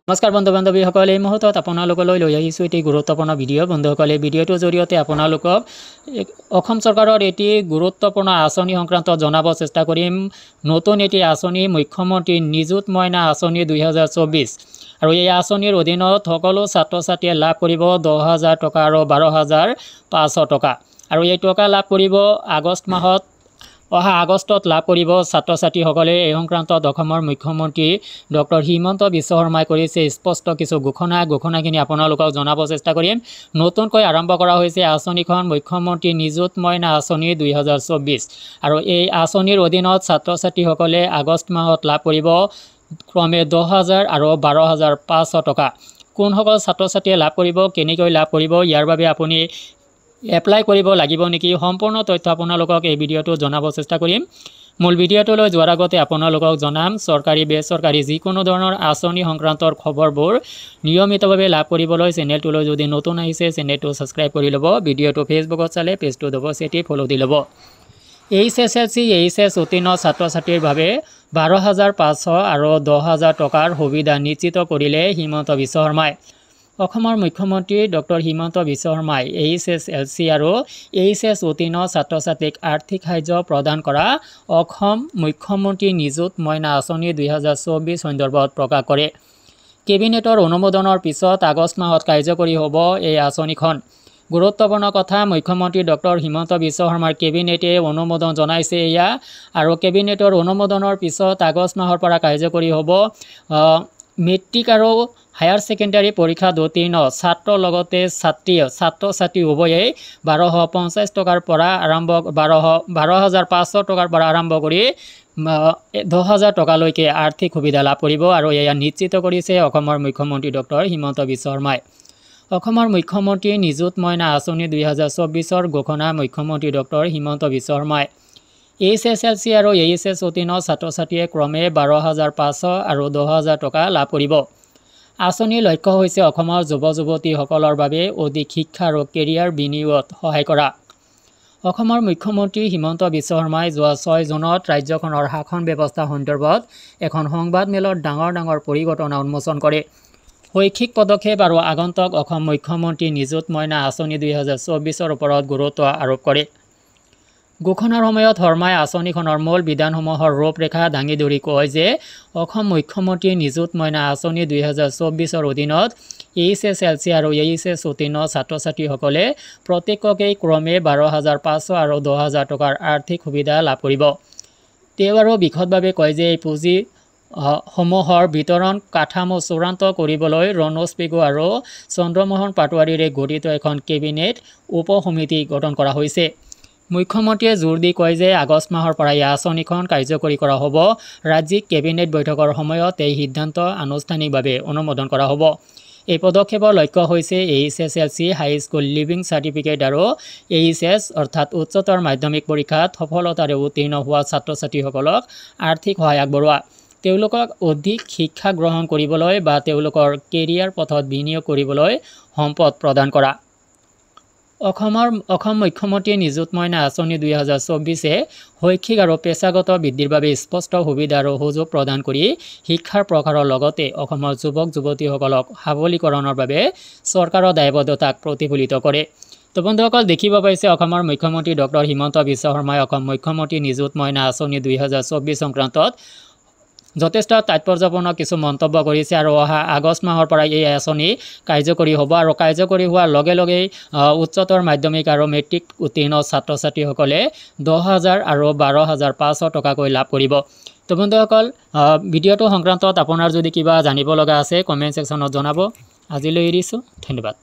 নমস্কাৰ বন্ধু বান্ধৱীসকল, এই মুহূৰ্তত আপোনালোকলৈ লৈ আহিছোঁ এটি গুৰুত্বপূৰ্ণ ভিডিঅ'। বন্ধুসকল, এই ভিডিঅ'টোৰ জৰিয়তে আপোনালোকক অসম চৰকাৰৰ এটি গুৰুত্বপূৰ্ণ আঁচনি সংক্ৰান্তত জনাব চেষ্টা কৰিম। নতুন এটি আঁচনি, মুখ্যমন্ত্ৰী নিযুত মইনা আঁচনি 2024। আৰু এই আঁচনিৰ অধীনত সকলো ছাত্ৰ ছাত্ৰীয়ে লাভ কৰিব 10,000 টকা আৰু 12,500 টকা। আৰু এই টকা লাভ কৰিব অহা আগষ্টত লাভ কৰিব ছাত্ৰ ছাত্ৰীসকলে। এই সংক্ৰান্তত অসমৰ মুখ্যমন্ত্ৰী ডক্টৰ হিমন্ত বিশ্ব শৰ্মাই কৰিছে স্পষ্ট কিছু ঘোষণাখিনি আপোনালোকক জনাব চেষ্টা কৰিম। নতুনকৈ আৰম্ভ কৰা হৈছে আঁচনিখন, মুখ্যমন্ত্ৰী নিযুত মইনা আঁচনি 2024। আৰু এই আঁচনিৰ অধীনত ছাত্ৰ ছাত্ৰীসকলে আগষ্ট মাহত লাভ কৰিব ক্ৰমে 10,000 আৰু 12,500 টকা। কোনসকল ছাত্ৰ ছাত্ৰীয়ে লাভ কৰিব, কেনেকৈ লাভ কৰিব, ইয়াৰ বাবে আপুনি এপ্লাই কৰিব লাগিব নেকি, সম্পূৰ্ণ তথ্য আপোনালোকক এই ভিডিঅ'টো জনাব চেষ্টা কৰিম। মূল ভিডিঅ'টোলৈ যোৱাৰ আগতে আপোনালোকক জনাম, চৰকাৰী বেচৰকাৰী যিকোনো ধৰণৰ আঁচনি সংক্ৰান্তৰ খবৰবোৰ নিয়মিতভাৱে লাভ কৰিবলৈ চেনেলটোলৈ যদি নতুন আহিছে চেনেলটো ছাবস্ক্ৰাইব কৰি ল'ব। ভিডিঅ'টো ফেচবুকত চালে পেজটো অৱশ্যেই ফ'ল' দি ল'ব। HSLC HS উত্তীৰ্ণ ছাত্ৰ ছাত্ৰীৰ বাবে 12,500 আৰু 10,000 টকাৰ সুবিধা নিশ্চিত কৰিলে হিমন্ত বিশ্ব শৰ্মাই। অসমৰ মুখ্যমন্ত্ৰী ডক্টৰ হিমন্ত বিশ্ব শৰ্মাই HSLC আৰু HS উত্তীৰ্ণ ছাত্ৰ ছাত্ৰীক আৰ্থিক সাহায্য প্ৰদান কৰা অসম মুখ্যমন্ত্ৰী নিযুত মইনা আঁচনি 2024 সন্দৰ্ভত প্ৰকাশ কৰে। কেবিনেটৰ অনুমোদনৰ পিছত আগষ্ট মাহত কাৰ্যকৰী হ'ব এই আঁচনিখন। গুৰুত্বপূৰ্ণ কথা, মুখ্যমন্ত্ৰী ডক্টৰ হিমন্ত বিশ্ব শৰ্মাৰ কেবিনেটে অনুমোদন জনাইছে এয়া। আৰু কেবিনেটৰ অনুমোদনৰ পিছত আগষ্ট মাহৰ পৰা কাৰ্যকৰী হ'ব। মেট্ৰিক আৰু হায়াৰ ছেকেণ্ডাৰী পৰীক্ষাত উত্তীৰ্ণ ছাত্ৰৰ লগতে ছাত্ৰ ছাত্ৰী উভয়েই 1,250 টকাৰ পৰা 12,500 টকাৰ পৰা আৰম্ভ কৰি 10,000 টকালৈকে আৰ্থিক সুবিধা লাভ কৰিব। আৰু এয়া নিশ্চিত কৰিছে অসমৰ মুখ্যমন্ত্ৰী ডক্টৰ হিমন্ত বিশ্ব শৰ্মাই। অসমৰ মুখ্যমন্ত্ৰী নিযুত মইনা আঁচনি 2024ৰ ঘোষণা মুখ্যমন্ত্ৰী ডক্টৰ হিমন্ত বিশ্ব শৰ্মাই। HSLC আৰু HS উত্তীৰ্ণ ছাত্ৰ ছাত্ৰীয়ে ক্ৰমে 12,500 আৰু 10,000 টকা লাভ কৰিব। আঁচনিৰ লক্ষ্য হৈছে অসমৰ যুৱ যুৱতীসকলৰ বাবে অধিক শিক্ষা আৰু কেৰিয়াৰ বিনিয়োগত সহায় কৰা। অসমৰ মুখ্যমন্ত্ৰী হিমন্ত বিশ্ব শৰ্মাই যোৱা 6 জুনত ৰাজ্যখনৰ শাসন ব্যৱস্থা সন্দৰ্ভত এখন সংবাদমেলত ডাঙৰ পৰিঘটনা উন্মোচন কৰে। শৈক্ষিক পদক্ষেপ আৰু আগন্তুক অসম মুখ্যমন্ত্ৰী নিযুত মইনা আঁচনি 2024ৰ ওপৰত গুৰুত্ব আৰোপ কৰে। ঘোষণাৰ সময়ত শৰ্মাই আঁচনিখনৰ মূল বিধানসমূহৰ ৰূপৰেখা দাঙি ধৰি কয় যে অসম মুখ্যমন্ত্ৰী নিযুত মইনা আঁচনি 2024ৰ অধীনত HSLC আৰু HS উত্তীৰ্ণ ছাত্ৰ ছাত্ৰীসকলে প্ৰত্যেককেই ক্ৰমে 12,500 আৰু 10,000 টকাৰ আৰ্থিক সুবিধা লাভ কৰিব। তেওঁ আৰু বিশদভাৱে কয় যে এই পুঁজি সমূহৰ বিতৰণ কাঠামো চূড়ান্ত কৰিবলৈ ৰণোজ পেগু আৰু চন্দ্ৰমোহন পাটোৱাৰীৰে গঠিত এখন কেবিনেট উপ সমিতি গঠন কৰা হৈছে। মুখ্যমন্ত্ৰীয়ে জোৰ দি কয় যে আগষ্ট মাহৰ পৰা এই আঁচনিখন কাৰ্যকৰী কৰা হ'ব। ৰাজ্যিক কেবিনেট বৈঠকৰ সময়ত এই সিদ্ধান্ত আনুষ্ঠানিকভাৱে অনুমোদন কৰা হ'ব। এই পদক্ষেপৰ লক্ষ্য হৈছে HSLC হাইস্কুল লিভিং চাৰ্টিফিকেট আৰু HS অৰ্থাৎ উচ্চতৰ মাধ্যমিক পৰীক্ষাত সফলতাৰে উত্তীৰ্ণ হোৱা ছাত্ৰ ছাত্ৰীসকলক আৰ্থিক সহায় আগবঢ়োৱা, তেওঁলোকক অধিক শিক্ষা গ্ৰহণ কৰিবলৈ বা তেওঁলোকৰ কেৰিয়াৰ পথত বিনিয়োগ কৰিবলৈ সম্পদ প্ৰদান কৰা। অসম মুখ্যমন্ত্ৰী নিযুত মইনা আঁচনি 2024 শৈক্ষিক আৰু পেছাগত বৃদ্ধিৰ বাবে স্পষ্ট সুবিধা আৰু সুযোগ প্ৰদান কৰি শিক্ষাৰ প্ৰসাৰৰ লগতে অসমৰ যুৱক যুৱতীসকলক সবলীকৰণৰ বাবে চৰকাৰৰ দায়বদ্ধতাক প্ৰতিফলিত কৰে। তো বন্ধুসকল, দেখিব পাইছে অসমৰ মুখ্যমন্ত্ৰী ডক্টৰ হিমন্ত বিশ্ব শৰ্মাই অসম মুখ্যমন্ত্ৰী নিযুত মইনা আঁচনি 2024 সংক্ৰান্তত যথেষ্ট তাৎপৰ্যপূৰ্ণ কিছু মন্তব্য কৰিছে। আৰু অহা আগষ্ট মাহৰ পৰা এই আঁচনি কাৰ্যকৰী হ'ব। আৰু কাৰ্যকৰী হোৱাৰ লগে লগেই উচ্চতৰ মাধ্যমিক আৰু মেট্ৰিক উত্তীৰ্ণ ছাত্ৰ ছাত্ৰীসকলে 10,000 আৰু 12,500 টকাকৈ লাভ কৰিব। তো বন্ধুসকল, ভিডিঅ'টো সংক্ৰান্তত আপোনাৰ যদি কিবা জানিব লগা আছে কমেণ্ট ছেকশ্যনত জনাব। আজিলৈ এৰিছোঁ, ধন্যবাদ।